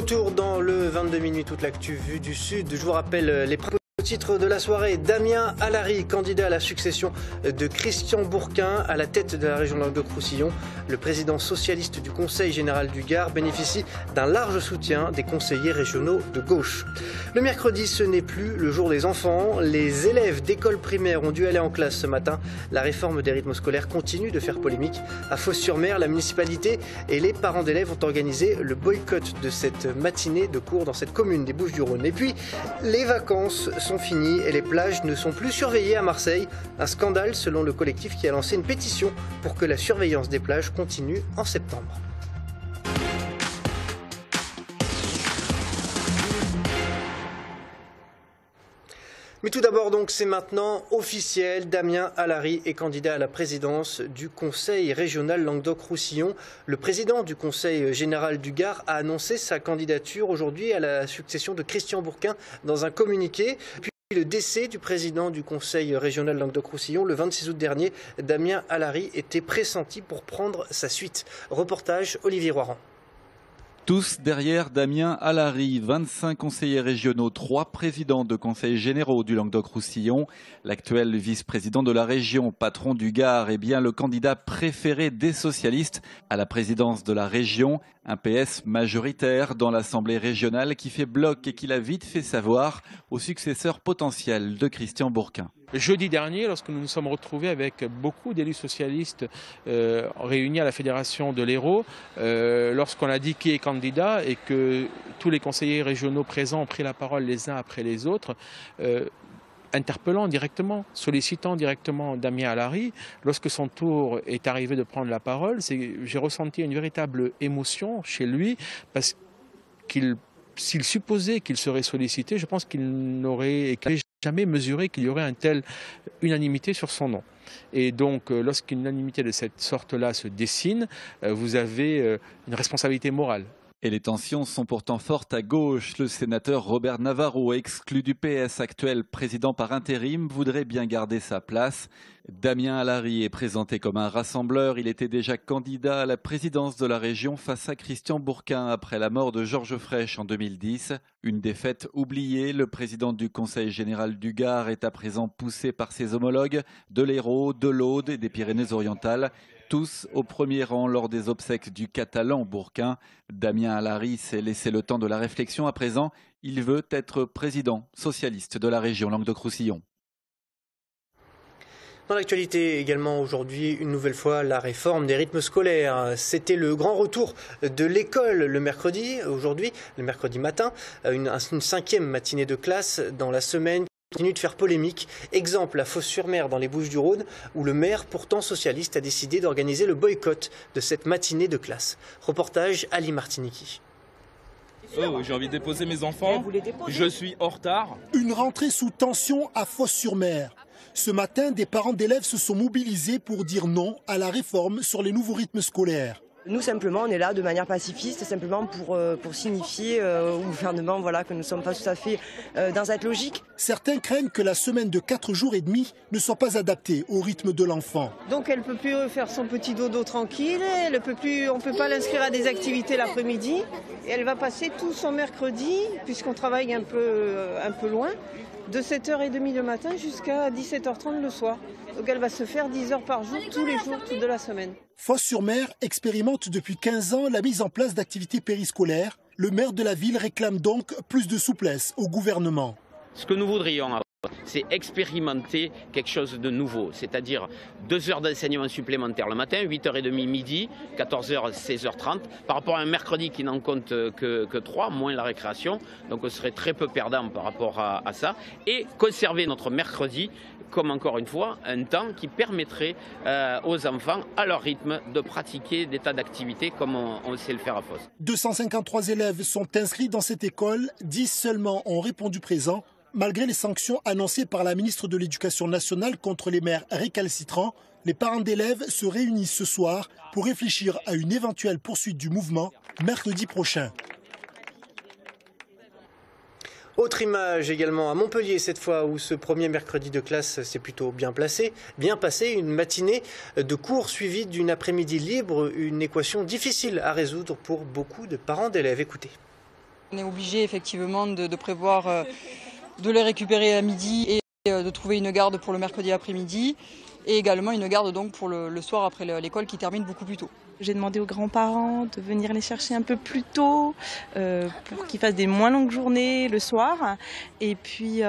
retour dans le 22 minutes, toute l'actu vue du Sud. Je vous rappelle les titres de la soirée. Damien Alary, candidat à la succession de Christian Bourquin à la tête de la région Languedoc-Roussillon. Le président socialiste du Conseil général du Gard bénéficie d'un large soutien des conseillers régionaux de gauche. Le mercredi, ce n'est plus le jour des enfants. Les élèves d'école primaire ont dû aller en classe ce matin. La réforme des rythmes scolaires continue de faire polémique. À Fos-sur-Mer, la municipalité et les parents d'élèves ont organisé le boycott de cette matinée de cours dans cette commune des Bouches-du-Rhône. Et puis, les vacances sont finies et les plages ne sont plus surveillées à Marseille. Un scandale selon le collectif qui a lancé une pétition pour que la surveillance des plages continue en septembre. Mais tout d'abord, donc, c'est maintenant officiel. Damien Alary est candidat à la présidence du Conseil régional Languedoc-Roussillon. Le président du Conseil général du Gard a annoncé sa candidature aujourd'hui à la succession de Christian Bourquin dans un communiqué. Puis le décès du président du Conseil régional Languedoc-Roussillon le 26 août dernier, Damien Alary était pressenti pour prendre sa suite. Reportage Olivier Roiran. Tous derrière Damien Alary, 25 conseillers régionaux, 3 présidents de conseils généraux du Languedoc-Roussillon. L'actuel vice-président de la région, patron du Gard, est bien le candidat préféré des socialistes à la présidence de la région. Un PS majoritaire dans l'Assemblée régionale qui fait bloc et qui l'a vite fait savoir au successeur potentiel de Christian Bourquin. Jeudi dernier, lorsque nous nous sommes retrouvés avec beaucoup d'élus socialistes réunis à la Fédération de l'Hérault, lorsqu'on a dit qui est candidat et que tous les conseillers régionaux présents ont pris la parole les uns après les autres, interpellant directement, sollicitant directement Damien Alary, lorsque son tour est arrivé de prendre la parole, j'ai ressenti une véritable émotion chez lui parce s'il supposait qu'il serait sollicité, je pense qu'il n'aurait jamais mesuré qu'il y aurait une telle unanimité sur son nom. Et donc, lorsqu'une unanimité de cette sorte-là se dessine, vous avez une responsabilité morale. Et les tensions sont pourtant fortes à gauche. Le sénateur Robert Navarro, exclu du PS, actuel président par intérim, voudrait bien garder sa place. Damien Alary est présenté comme un rassembleur. Il était déjà candidat à la présidence de la région face à Christian Bourquin après la mort de Georges Frêche en 2010. Une défaite oubliée. Le président du Conseil général du Gard est à présent poussé par ses homologues de l'Hérault, de l'Aude et des Pyrénées-Orientales. Tous au premier rang lors des obsèques du Catalan Bourquin. Damien Alary s'est laissé le temps de la réflexion. À présent, il veut être président socialiste de la région Languedoc-Roussillon. Dans l'actualité également aujourd'hui, une nouvelle fois, la réforme des rythmes scolaires. C'était le grand retour de l'école le mercredi, aujourd'hui, le mercredi matin, une 5e matinée de classe dans la semaine. Continue de faire polémique. Exemple à Fos-sur-Mer dans les Bouches-du-Rhône où le maire, pourtant socialiste, a décidé d'organiser le boycott de cette matinée de classe. Reportage Ali Martiniki. Oh, j'ai envie de déposer mes enfants. Je suis en retard. Une rentrée sous tension à Fos-sur-Mer. Ce matin, des parents d'élèves se sont mobilisés pour dire non à la réforme sur les nouveaux rythmes scolaires. Nous, simplement, on est là de manière pacifiste, simplement pour signifier au gouvernement que nous ne sommes pas tout à fait dans cette logique. Certains craignent que la semaine de 4 jours et demi ne soit pas adaptée au rythme de l'enfant. Donc elle ne peut plus faire son petit dodo tranquille, on ne peut pas l'inscrire à des activités l'après-midi. Et elle va passer tout son mercredi, puisqu'on travaille un peu loin, de 7h30 le matin jusqu'à 17h30 le soir. Donc elle va se faire 10 heures par jour, tous les jours, toute de la semaine. Fos-sur-Mer expérimente depuis 15 ans la mise en place d'activités périscolaires. Le maire de la ville réclame donc plus de souplesse au gouvernement. Ce que nous voudrions, c'est expérimenter quelque chose de nouveau, c'est-à-dire 2 heures d'enseignement supplémentaire le matin, 8h30 midi, 14h, 16h30, par rapport à un mercredi qui n'en compte que 3, moins la récréation, donc on serait très peu perdant par rapport à ça, et conserver notre mercredi comme encore une fois un temps qui permettrait aux enfants, à leur rythme, de pratiquer des tas d'activités comme on sait le faire à Fos. 253 élèves sont inscrits dans cette école, 10 seulement ont répondu présent. Malgré les sanctions annoncées par la ministre de l'Éducation nationale contre les maires récalcitrants, les parents d'élèves se réunissent ce soir pour réfléchir à une éventuelle poursuite du mouvement mercredi prochain. Autre image également à Montpellier cette fois où ce premier mercredi de classe s'est plutôt bien passé, une matinée de cours suivie d'une après-midi libre, une équation difficile à résoudre pour beaucoup de parents d'élèves. Écoutez. On est obligé effectivement de prévoir de les récupérer à midi et de trouver une garde pour le mercredi après-midi et également une garde donc pour le soir après l'école qui termine beaucoup plus tôt. J'ai demandé aux grands-parents de venir les chercher un peu plus tôt pour qu'ils fassent des moins longues journées le soir. Et puis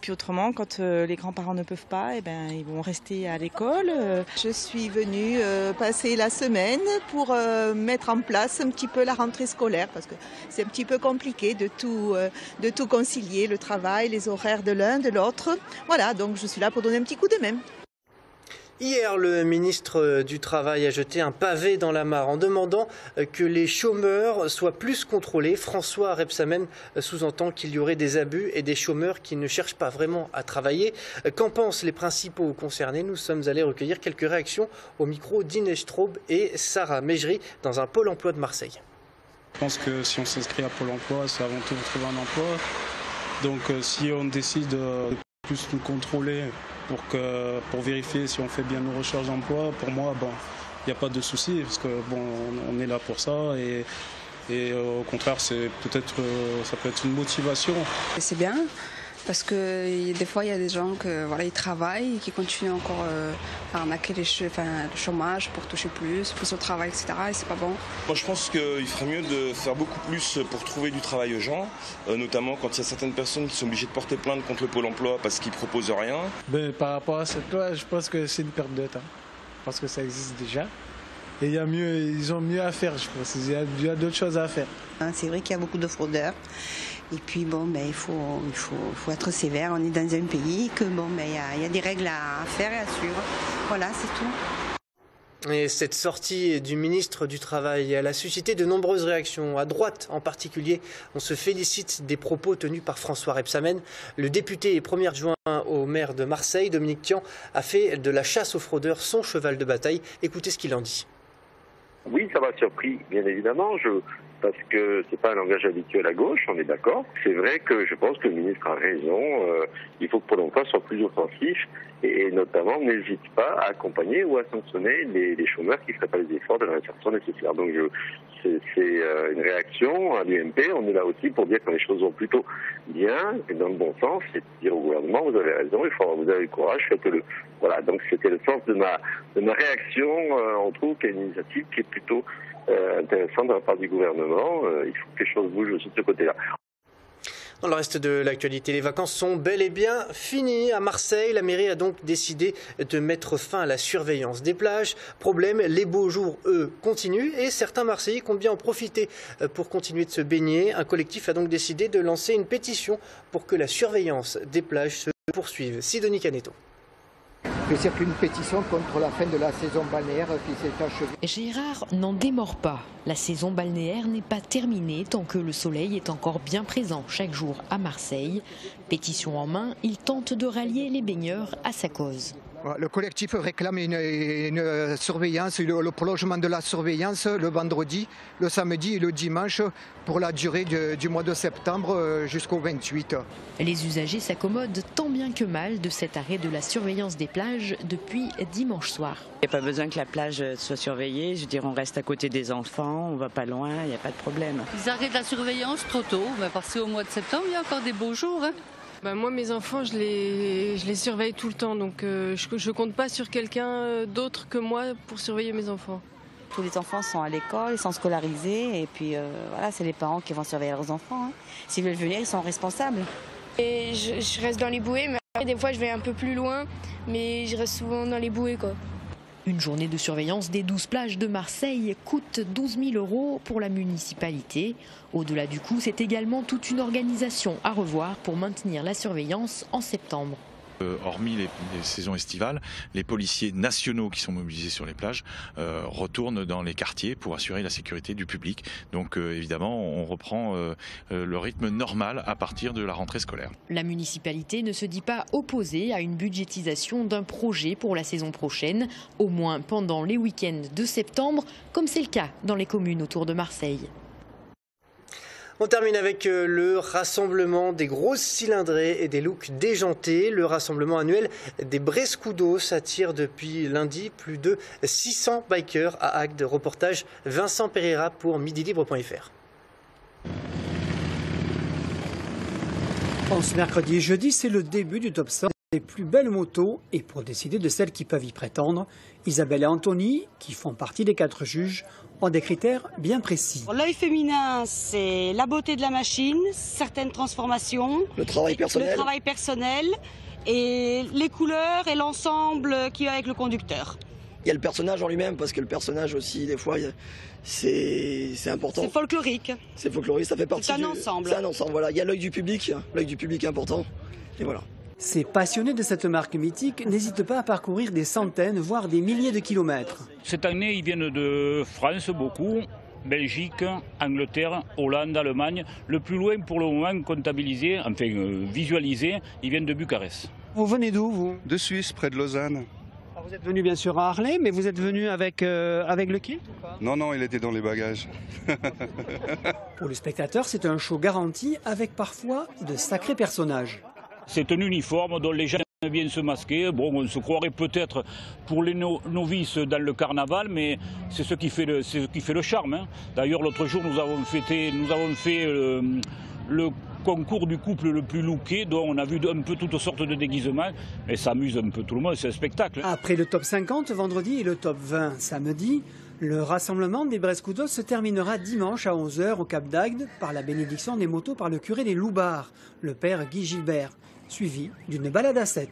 autrement, quand les grands-parents ne peuvent pas, ils vont rester à l'école. Je suis venue passer la semaine pour mettre en place un petit peu la rentrée scolaire parce que c'est un petit peu compliqué de tout concilier, le travail, les horaires de l'un, de l'autre. Voilà, donc je suis là pour donner un petit coup de main. Hier, le ministre du Travail a jeté un pavé dans la mare en demandant que les chômeurs soient plus contrôlés. François Rebsamen sous-entend qu'il y aurait des abus et des chômeurs qui ne cherchent pas vraiment à travailler. Qu'en pensent les principaux concernés? Nous sommes allés recueillir quelques réactions au micro d'Inès Straub et Sarah Mejri dans un pôle emploi de Marseille. Je pense que si on s'inscrit à Pôle emploi, c'est avant tout trouver un emploi. Donc si on décide de plus nous contrôler pour vérifier si on fait bien nos recherches d'emploi, pour moi, il n'y a pas de souci, parce que on est là pour ça et au contraire, ça peut être une motivation. C'est bien, parce que des fois, il y a des gens ils travaillent et qui continuent encore à arnaquer le chômage pour toucher plus au travail, etc. Et c'est pas bon. Moi, je pense qu'il ferait mieux de faire beaucoup plus pour trouver du travail aux gens, notamment quand il y a certaines personnes qui sont obligées de porter plainte contre le Pôle emploi parce qu'ils ne proposent rien. Par rapport à cette loi, je pense que c'est une perte de temps, parce que ça existe déjà. Et ils ont mieux à faire, je pense. Il y a d'autres choses à faire. C'est vrai qu'il y a beaucoup de fraudeurs. Et puis il faut être sévère. On est dans un pays que il y a des règles à faire et à suivre. Voilà, c'est tout. Et cette sortie du ministre du Travail, elle a suscité de nombreuses réactions. À droite en particulier, on se félicite des propos tenus par François Rebsamen. Le député et premier adjoint au maire de Marseille, Dominique Tian, a fait de la chasse aux fraudeurs son cheval de bataille. Écoutez ce qu'il en dit. Oui, ça m'a surpris, bien évidemment, parce que c'est pas un langage habituel à gauche, on est d'accord. C'est vrai que je pense que le ministre a raison, il faut que Pôle emploi soit plus offensif et notamment n'hésite pas à accompagner ou à sanctionner les chômeurs qui ne feraient pas les efforts de la réinsertion nécessaire. Donc c'est une réaction à l'UMP, on est là aussi pour dire que les choses vont plutôt bien et dans le bon sens, c'est de dire au gouvernement, vous avez raison, vous avez le courage, faites-le. Voilà, donc c'était le sens de ma réaction. On trouve qu'il y a une initiative qui est plutôt intéressante de la part du gouvernement. Il faut que les choses bougent aussi de ce côté-là. Dans le reste de l'actualité, les vacances sont bel et bien finies. À Marseille, la mairie a donc décidé de mettre fin à la surveillance des plages. Problème, les beaux jours, eux, continuent et certains Marseillais comptent bien en profiter pour continuer de se baigner. Un collectif a donc décidé de lancer une pétition pour que la surveillance des plages se poursuive. Sidonie Caneto. C'est une pétition contre la fin de la saison balnéaire qui s'est achevée. Gérard n'en démord pas. La saison balnéaire n'est pas terminée tant que le soleil est encore bien présent chaque jour à Marseille. Pétition en main, il tente de rallier les baigneurs à sa cause. Le collectif réclame une surveillance, le prolongement de la surveillance le vendredi, le samedi et le dimanche pour la durée du mois de septembre jusqu'au 28. Les usagers s'accommodent tant bien que mal de cet arrêt de la surveillance des plages depuis dimanche soir. Il n'y a pas besoin que la plage soit surveillée, je veux dire on reste à côté des enfants, on ne va pas loin, il n'y a pas de problème. Ils arrêtent la surveillance trop tôt, parce qu'au mois de septembre il y a encore des beaux jours. Moi, mes enfants, je les surveille tout le temps, donc je compte pas sur quelqu'un d'autre que moi pour surveiller mes enfants. Tous les enfants sont à l'école, ils sont scolarisés, et puis voilà, c'est les parents qui vont surveiller leurs enfants. S'ils veulent venir, ils sont responsables. Et je reste dans les bouées, mais après, des fois, je vais un peu plus loin, mais je reste souvent dans les bouées, quoi. Une journée de surveillance des 12 plages de Marseille coûte 12 000 € pour la municipalité. Au-delà du coût, c'est également toute une organisation à revoir pour maintenir la surveillance en septembre. Hormis les saisons estivales, les policiers nationaux qui sont mobilisés sur les plages retournent dans les quartiers pour assurer la sécurité du public. Donc évidemment, on reprend le rythme normal à partir de la rentrée scolaire. La municipalité ne se dit pas opposée à une budgétisation d'un projet pour la saison prochaine, au moins pendant les week-ends de septembre, comme c'est le cas dans les communes autour de Marseille. On termine avec le rassemblement des grosses cylindrées et des looks déjantés. Le rassemblement annuel des Brescudos attire depuis lundi plus de 600 bikers à Agde. Reportage Vincent Pereira pour midilibre.fr. En ce mercredi et jeudi, c'est le début du top 100 des plus belles motos. Et pour décider de celles qui peuvent y prétendre, Isabelle et Anthony, qui font partie des 4 juges, ont des critères bien précis. L'œil féminin, c'est la beauté de la machine, certaines transformations, le travail personnel et les couleurs et l'ensemble qui va avec le conducteur. Il y a le personnage en lui-même, parce que le personnage aussi, des fois, c'est important. C'est folklorique. C'est folklorique, ça fait partie C'est un ensemble. C'est un ensemble, voilà. Il y a l'œil du public est important, et voilà. Ces passionnés de cette marque mythique n'hésitent pas à parcourir des centaines, voire des milliers de kilomètres. Cette année, ils viennent de France, beaucoup, Belgique, Angleterre, Hollande, Allemagne. Le plus loin pour le moment comptabilisé, enfin visualisé, ils viennent de Bucarest. Vous venez d'où, vous? De Suisse, près de Lausanne. Alors vous êtes venu bien sûr à Harley, mais vous êtes venu avec le kit ou pas? Non, il était dans les bagages. Pour le spectateur, c'est un show garanti avec parfois de sacrés personnages. C'est un uniforme dont les gens viennent se masquer. Bon, on se croirait peut-être pour les novices dans le carnaval, mais c'est ce qui fait le charme. Hein. D'ailleurs, l'autre jour, nous avons fait le concours du couple le plus looké, dont on a vu un peu toutes sortes de déguisements. Et ça amuse un peu tout le monde, c'est un spectacle. Après le top 50 vendredi et le top 20 samedi, le rassemblement des Brescoudos se terminera dimanche à 11h au Cap d'Agde par la bénédiction des motos par le curé des Loubards, le père Guy Gilbert, suivi d'une balade à 7.